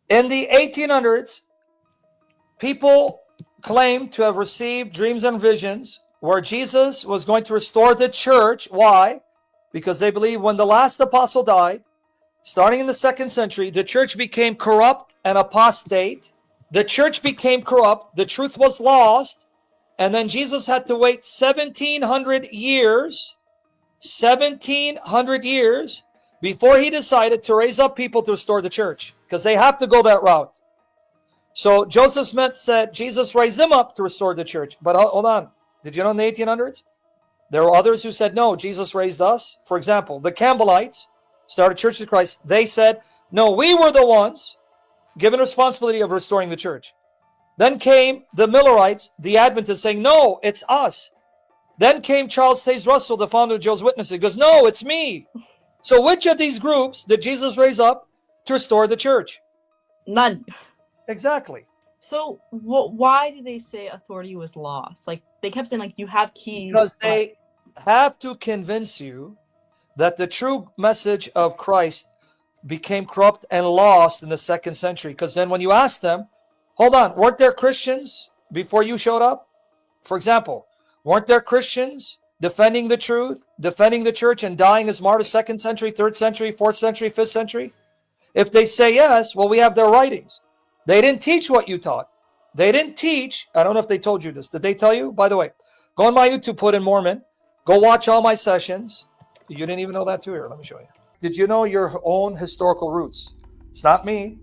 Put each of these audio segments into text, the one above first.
In the 1800s, people claimed to have received dreams and visions where Jesus was going to restore the church. Why? Because they believed when the last apostle died, starting in the 2nd century, the church became corrupt and apostate. The church became corrupt. The truth was lost. And then Jesus had to wait 1700 years, 1700 years before he decided to raise up people to restore the church, because they have to go that route. So Joseph Smith said Jesus raised them up to restore the church. But hold on. Did you know in the 1800s? There were others who said, no, Jesus raised us. For example, the Campbellites started Church of Christ. They said, no, we were the ones given responsibility of restoring the church. Then came the Millerites, the Adventists, saying, no, it's us. Then came Charles Taze Russell, the founder of Jehovah's Witnesses. He goes, no, it's me. So which of these groups did Jesus raise up to restore the church? None. Exactly. So why do they say authority was lost? Like, they kept saying, like, you have keys. Because they have to convince you that the true message of Christ became corrupt and lost in the 2nd century. Because then when you ask them, hold on, weren't there Christians before you showed up? For example, weren't there Christians defending the truth, defending the church, and dying as martyrs 2nd century, 3rd century, 4th century, 5th century? If they say yes, well, we have their writings. They didn't teach what you taught. They didn't teach. I don't know if they told you this. Did they tell you? By the way, go on my YouTube, put in Mormon. Go watch all my sessions. You didn't even know that too. Here, let me show you. Did you know your own historical roots? It's not me.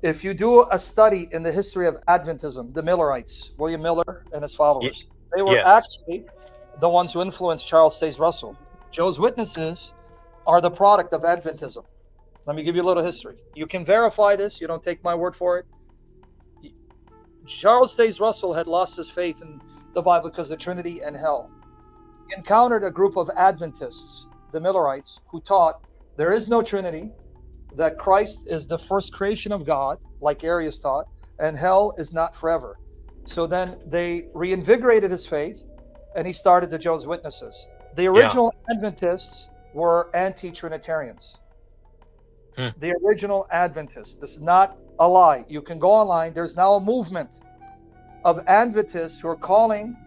If you do a study in the history of Adventism, the Millerites, William Miller and his followers, they were actually the ones who influenced Charles Taze Russell. Jehovah's Witnesses are the product of Adventism. Let me give you a little history. You can verify this. You don't take my word for it. Charles Taze Russell had lost his faith in the Bible because of Trinity and hell. He encountered a group of Adventists, the Millerites, who taught there is no Trinity, that Christ is the first creation of God, like Arius taught, and hell is not forever. So then they reinvigorated his faith, and he started the Jehovah's Witnesses. The original Adventists were anti-Trinitarians. The original Adventists. This is not a lie. You can go online. There's now a movement of Adventists who are calling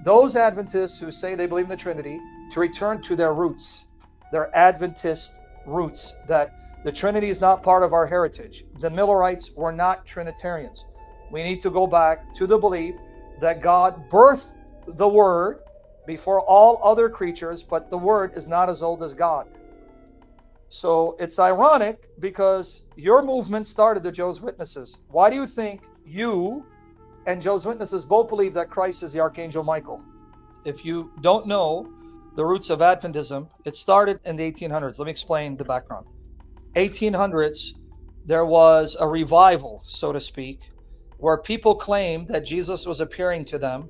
those Adventists who say they believe in the Trinity to return to their roots, their Adventist roots, that the Trinity is not part of our heritage. The Millerites were not Trinitarians. We need to go back to the belief that God birthed the Word before all other creatures, but the Word is not as old as God. So it's ironic because your movement started the Jehovah's Witnesses. Why do you think you and Jehovah's Witnesses both believe that Christ is the Archangel Michael? If you don't know the roots of Adventism, it started in the 1800s. Let me explain the background. 1800s, there was a revival, so to speak, where people claimed that Jesus was appearing to them,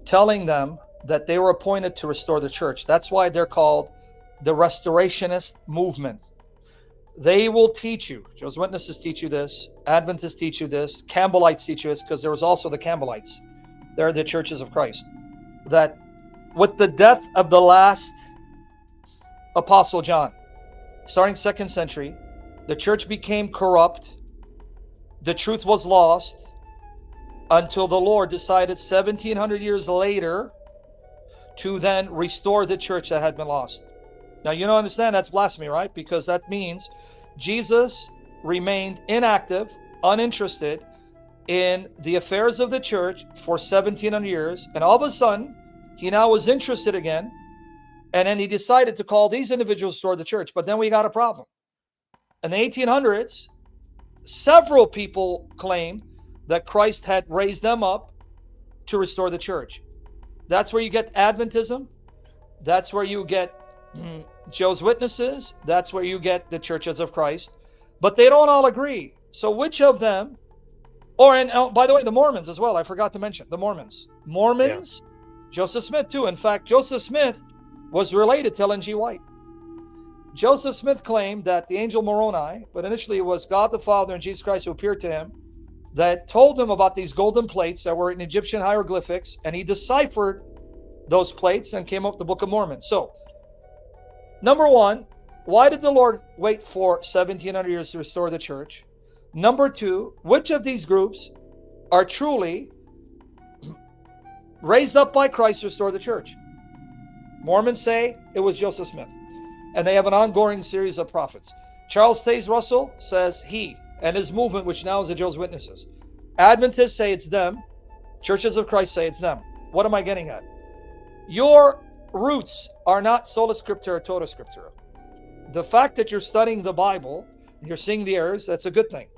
telling them that they were appointed to restore the church. That's why they're called the Restorationist movement. They will teach you, Jehovah's Witnesses teach you this, Adventists teach you this, Campbellites teach you this, because there was also the Campbellites. They're the churches of Christ. That with the death of the last Apostle John, starting 2nd century, the church became corrupt. The truth was lost until the Lord decided 1700 years later to then restore the church that had been lost. Now, you don't understand that's blasphemy, right? Because that means Jesus remained inactive, uninterested in the affairs of the church for 1700 years. And all of a sudden, he now was interested again. And then he decided to call these individuals to restore the church. But then we got a problem. In the 1800s, several people claimed that Christ had raised them up to restore the church. That's where you get Adventism. That's where you get Jehovah's Witnesses. That's where you get the churches of Christ. But they don't all agree. So which of them, and by the way, the Mormons as well, I forgot to mention, the Mormons. Joseph Smith too. In fact, Joseph Smith was related to Ellen G. White. Joseph Smith claimed that the angel Moroni, but initially it was God the Father and Jesus Christ who appeared to him, that told him about these golden plates that were in Egyptian hieroglyphics, and he deciphered those plates and came up with the Book of Mormon. So, number one, why did the Lord wait for 1700 years to restore the church? Number two, which of these groups are truly raised up by Christ to restore the church? Mormons say it was Joseph Smith, and they have an ongoing series of prophets. Charles Taze Russell says he and his movement, which now is the Jehovah's Witnesses. Adventists say it's them. Churches of Christ say it's them. What am I getting at? Your roots are not sola scriptura, tota scriptura. The fact that you're studying the Bible, you're seeing the errors, that's a good thing.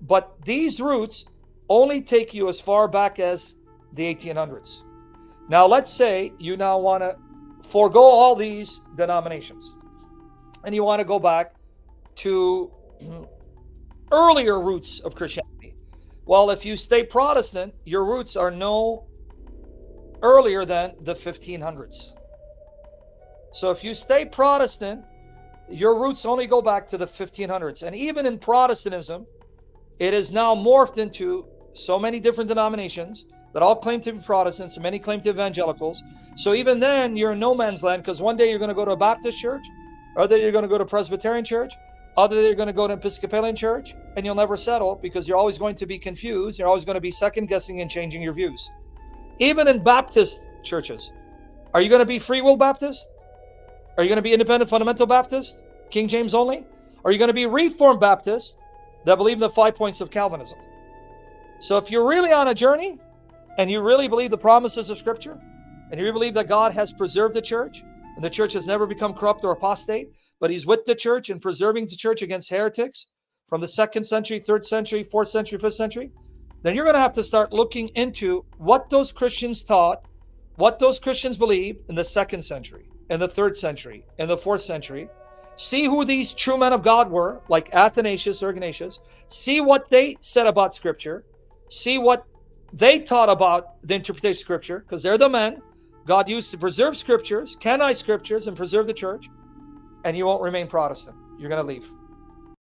But these roots only take you as far back as the 1800s. Now, let's say you now want to forego all these denominations, and you want to go back to earlier roots of Christianity. Well, if you stay Protestant, your roots are no earlier than the 1500s. So if you stay Protestant, your roots only go back to the 1500s. And even in Protestantism, it is now morphed into so many different denominations that all claim to be Protestants, and many claim to be evangelicals. So even then, you're in no man's land, because one day you're going to go to a Baptist church, other day you're going to go to a Presbyterian church, other day you're going to go to an Episcopalian church, and you'll never settle because you're always going to be confused. You're always going to be second-guessing and changing your views. Even in Baptist churches, are you going to be Free Will Baptist? Are you going to be Independent Fundamental Baptist, King James only? Are you going to be Reformed Baptist that believe in the 5 points of Calvinism? So if you're really on a journey and you really believe the promises of Scripture, and you believe that God has preserved the church, and the church has never become corrupt or apostate, but he's with the church and preserving the church against heretics from the 2nd century, 3rd century, 4th century, 5th century, then you're going to have to start looking into what those Christians taught, what those Christians believed in the 2nd century, in the 3rd century, in the 4th century. See who these true men of God were, like Athanasius or Ignatius. See what they said about Scripture. See what they taught about the interpretation of Scripture, because they're the men God used to preserve Scriptures, canonize Scriptures, and preserve the church. And you won't remain Protestant. You're going to leave.